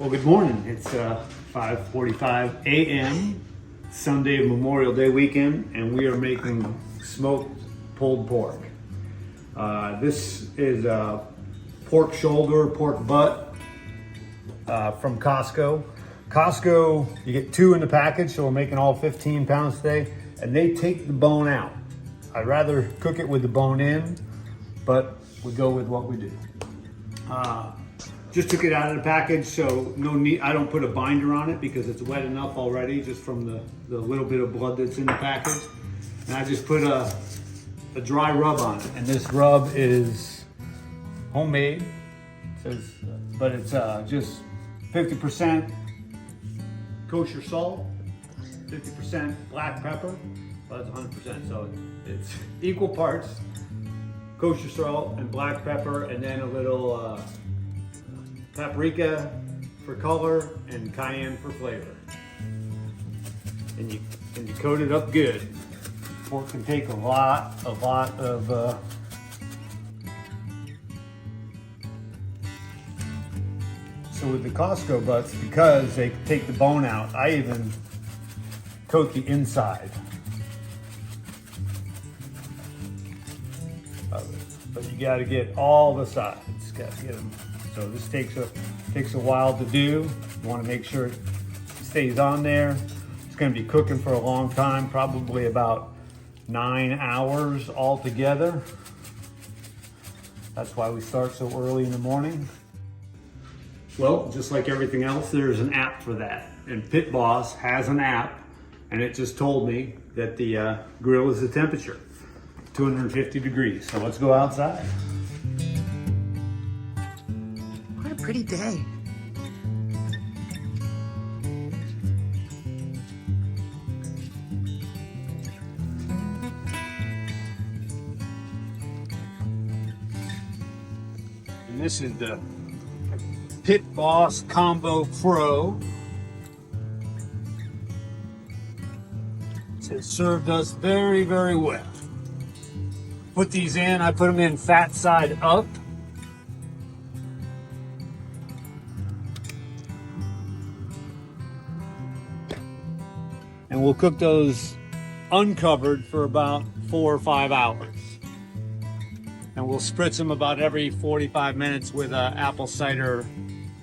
Well, good morning. It's 5:45 a.m. Sunday Memorial Day weekend, and we are making smoked pulled pork. This is pork shoulder, pork butt from Costco. Costco, you get 2 in the package, so we're making all 15 pounds today, and they take the bone out. I'd rather cook it with the bone in, but we go with what we do. Just took it out of the package, so no need. I don't put a binder on it because it's wet enough already, just from the little bit of blood that's in the package. And I just put a dry rub on it, and this rub is homemade. It says, but it's just 50% kosher salt, 50% black pepper. Well, that's 100%, so it's equal parts kosher salt and black pepper, and then a little paprika for color and cayenne for flavor. And you coat it up good. Pork can take a lot of so with the Costco butts, because they take the bone out, I even coat the inside of it. But you got to get all the sides. Got to get them. So this takes a while to do. You want to make sure it stays on there. It's going to be cooking for a long time, probably about 9 hours altogether. That's why we start so early in the morning. Well, just like everything else, there's an app for that. And Pit Boss has an app, and it just told me that the grill is the temperature, 250 degrees. So let's go outside. What a pretty day. And this is the Pit Boss Combo Pro. It served us very, very well. Put these in, I put them in fat side up. And we'll cook those uncovered for about 4 or 5 hours. And we'll spritz them about every 45 minutes with apple cider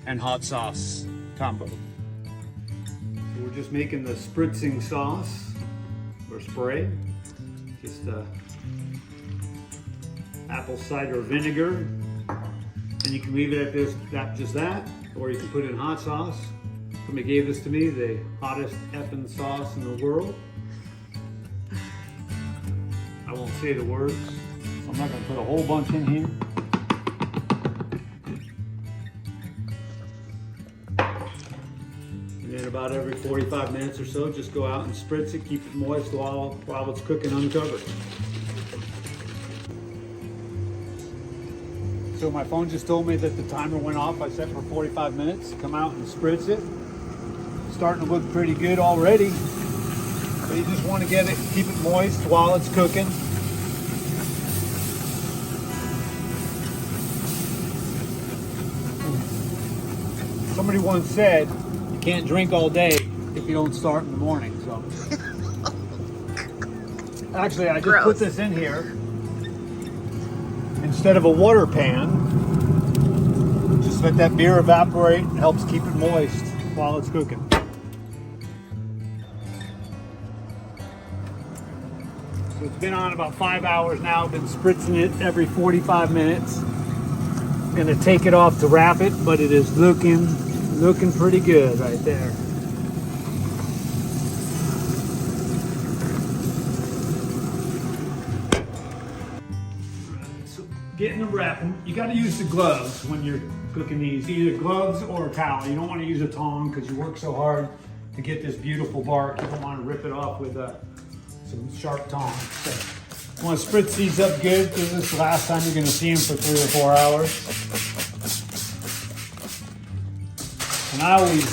and hot sauce combo. So we're just making the spritzing sauce or spray. Just apple cider vinegar. And you can leave it at this, just that, or you can put in hot sauce. Somebody gave this to me, the hottest effing sauce in the world. I won't say the words, so I'm not gonna put a whole bunch in here. And then about every 45 minutes or so, just go out and spritz it, keep it moist while it's cooking uncovered. So my phone just told me that the timer went off. I set for 45 minutes. Come out and spritz it. Starting to look pretty good already. So you just want to get it, keep it moist while it's cooking. Somebody once said you can't drink all day if you don't start in the morning. So actually, I just put this in here instead of a water pan. Just let that beer evaporate. It helps keep it moist while it's cooking. So it's been on about 5 hours now. I've been spritzing it every 45 minutes. I'm gonna take it off to wrap it, but it is looking pretty good right there. So getting them wrapping, you gotta use the gloves when you're cooking these, either gloves or a towel. You don't wanna use a tong because you work so hard to get this beautiful bark. You don't wanna rip it off with some sharp tongs. So you want to spritz these up good because this is the last time you're going to see them for 3 or 4 hours. And I always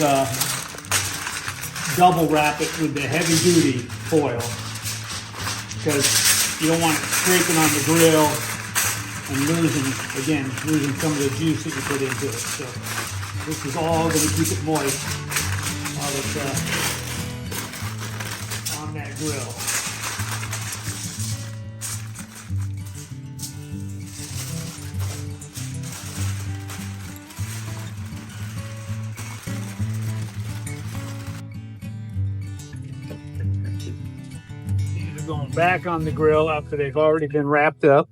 double wrap it with the heavy duty foil because you don't want it scraping on the grill and losing some of the juice that you put into it. So This is all going to keep it moist while it's on that grill. These are going back on the grill after they've already been wrapped up.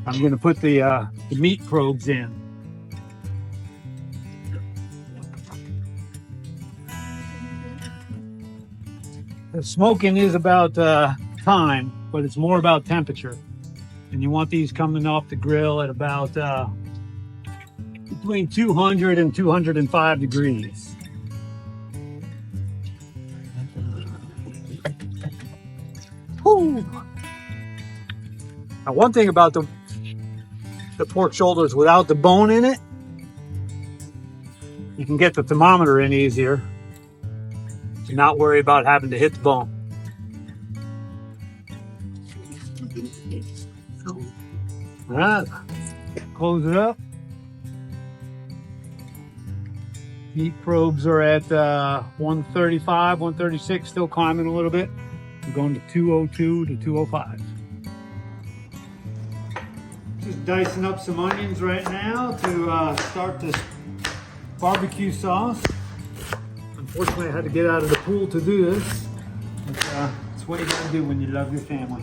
I'm going to put the meat probes in. The smoking is about time, but it's more about temperature. And you want these coming off the grill at about between 200 and 205 degrees. Whew. Now, one thing about the pork shoulders without the bone in it, you can get the thermometer in easier. Not worry about having to hit the bone. All right, close it up. Heat probes are at 135, 136, still climbing a little bit. We're going to 202 to 205. Just dicing up some onions right now to start this barbecue sauce. Unfortunately, I had to get out of the pool to do this. It's what you gotta do when you love your family.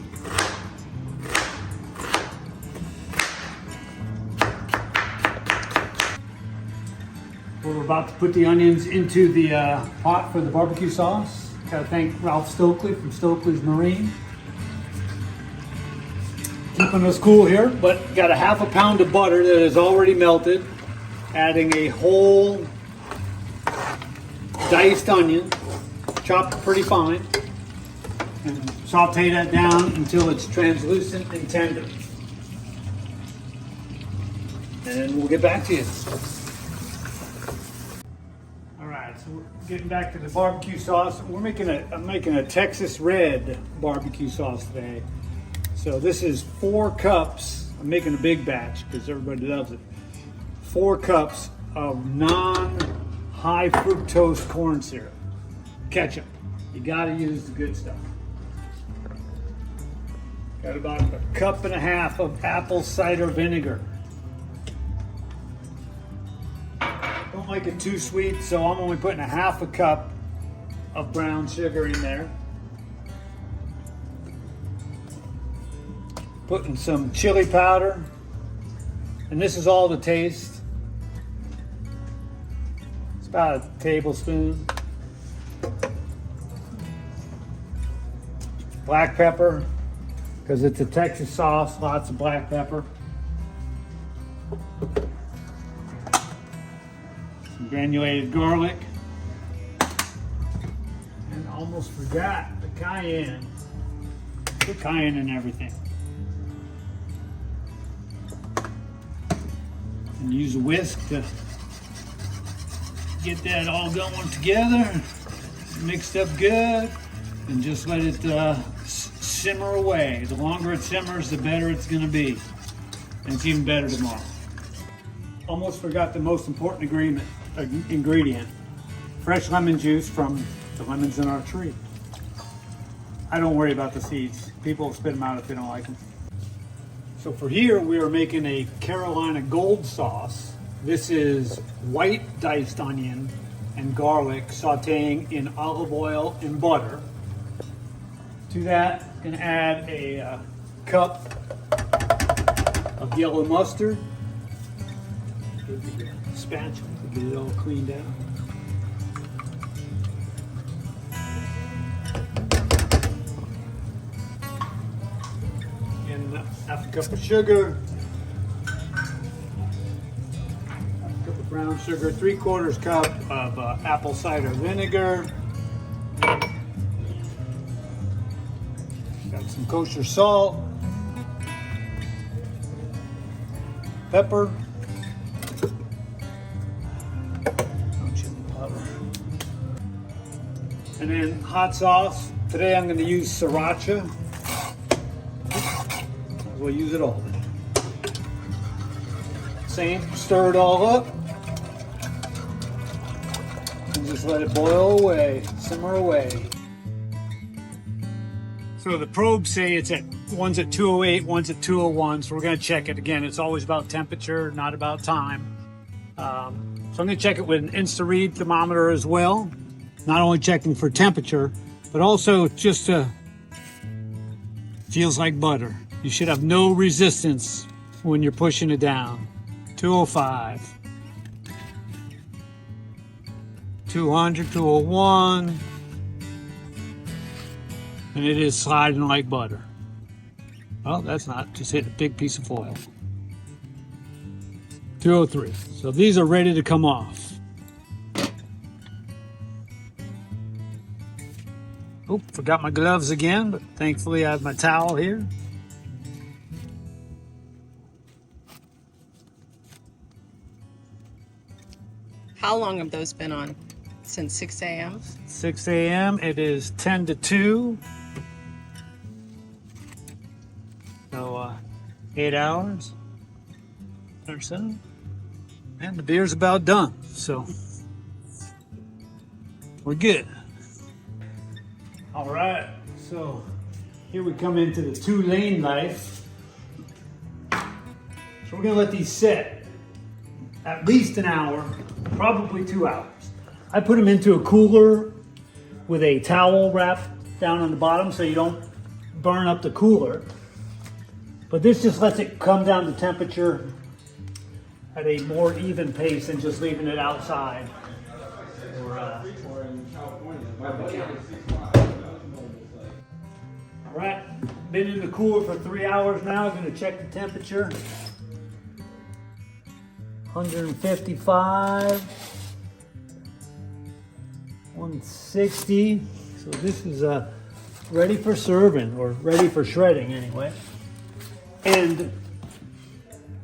We're about to put the onions into the pot for the barbecue sauce. Gotta thank Ralph Stokely from Stokely's Marine. Keeping us cool here, but got a half a pound of butter that is already melted. Adding a whole diced onion, chopped pretty fine, and saute that down until it's translucent and tender. And we'll get back to you. All right, so we're getting back to the barbecue sauce. I'm making a Texas red barbecue sauce today. So this is 4 cups. I'm making a big batch because everybody loves it. 4 cups of high fructose corn syrup. Ketchup. You gotta use the good stuff. Got about a cup and a half of apple cider vinegar. Don't like it too sweet, so I'm only putting a half a cup of brown sugar in there. Putting some chili powder. And this is all to taste. About a tablespoon. Black pepper, because it's a Texas sauce, lots of black pepper. Some granulated garlic. And almost forgot the cayenne. Put cayenne in everything. And use a whisk to get that all going together, mixed up good, and just let it simmer away. The longer it simmers, the better it's gonna be. And it's even better tomorrow. Almost forgot the most important ingredient. Fresh lemon juice from the lemons in our tree. I don't worry about the seeds. People will spit them out if they don't like them. So for here, we are making a Carolina Gold sauce. This is white diced onion and garlic sauteing in olive oil and butter. To that, I'm going to add a cup of yellow mustard. Spatula to get it all cleaned out. And half a cup of sugar. Brown sugar, 3/4 cup of apple cider vinegar. Got some kosher salt, pepper, chili powder, and then hot sauce. Today I'm going to use sriracha. We'll use it all. Same, stir it all up. and just let it boil away, simmer away. So the probes say one's at 208, one's at 201, so we're gonna check it again. It's always about temperature, not about time. So I'm gonna check it with an InstaRead thermometer as well. Not only checking for temperature, but also just feels like butter. You should have no resistance when you're pushing it down. 205. 200, 201. And it is sliding like butter. Well, that's not, just hit a big piece of foil. 203. So these are ready to come off. Oh, forgot my gloves again, but thankfully I have my towel here. How long have those been on? Since 6 a.m.? 6 a.m. It is 10 to 2. So 8 hours or so. And the beer's about done. So we're good. All right. So here we come into the 2-lane life. So we're going to let these sit at least an hour, probably 2 hours. I put them into a cooler with a towel wrapped down on the bottom so you don't burn up the cooler. But this just lets it come down to temperature at a more even pace than just leaving it outside. All right, been in the cooler for 3 hours now. I'm gonna check the temperature. 155. 160. So this is ready for serving, or ready for shredding anyway. And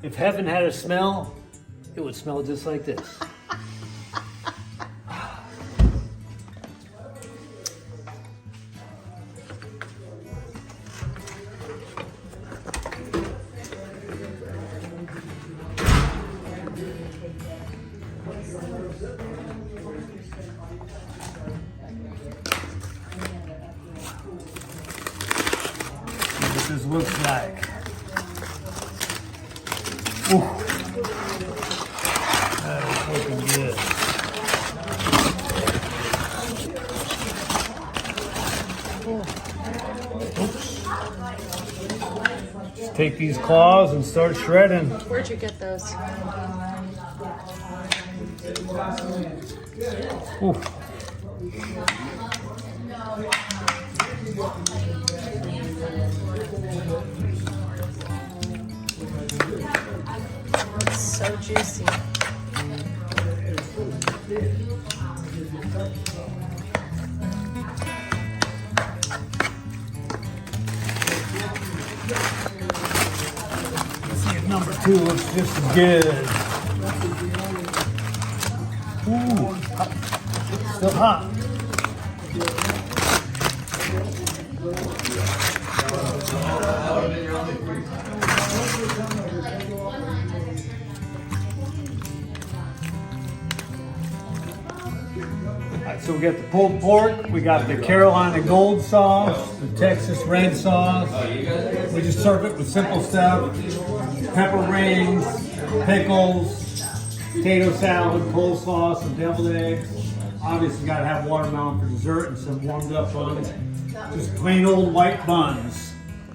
if heaven had a smell, it would smell just like this. What this looks like. Ooh. That is looking good. Oops. Let's take these claws and start shredding. Where'd you get those? Ooh. It's so juicy. Let's see if number 2 looks just as good. Ooh, hot. Still hot. Alright, so we got the pulled pork, we got the Carolina gold sauce, the Texas red sauce. We just serve it with simple stuff. Pepper rings, pickles, potato salad, coleslaw, some deviled eggs. Obviously you gotta have watermelon for dessert and some warmed up buns. Just plain old white buns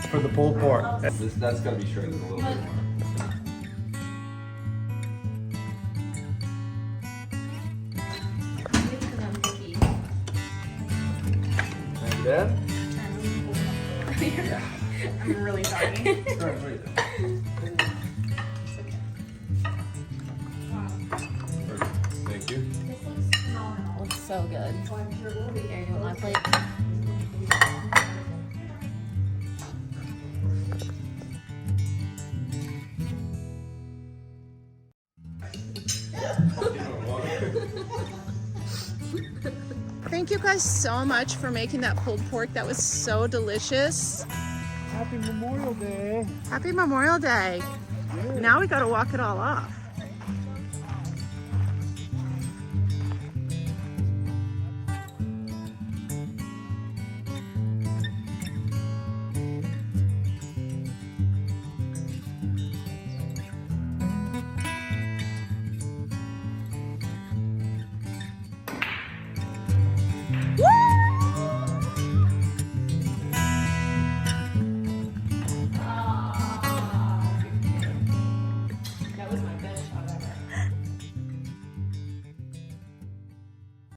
for the pulled pork. That's gotta be shredded a little bit more. Thank you, Dad. I'm really sorry. Thank you. Looks so good. Here, you want my plate? Thank you guys so much for making that pulled pork. That was so delicious. Happy Memorial Day. Happy Memorial Day. Now we gotta walk it all off.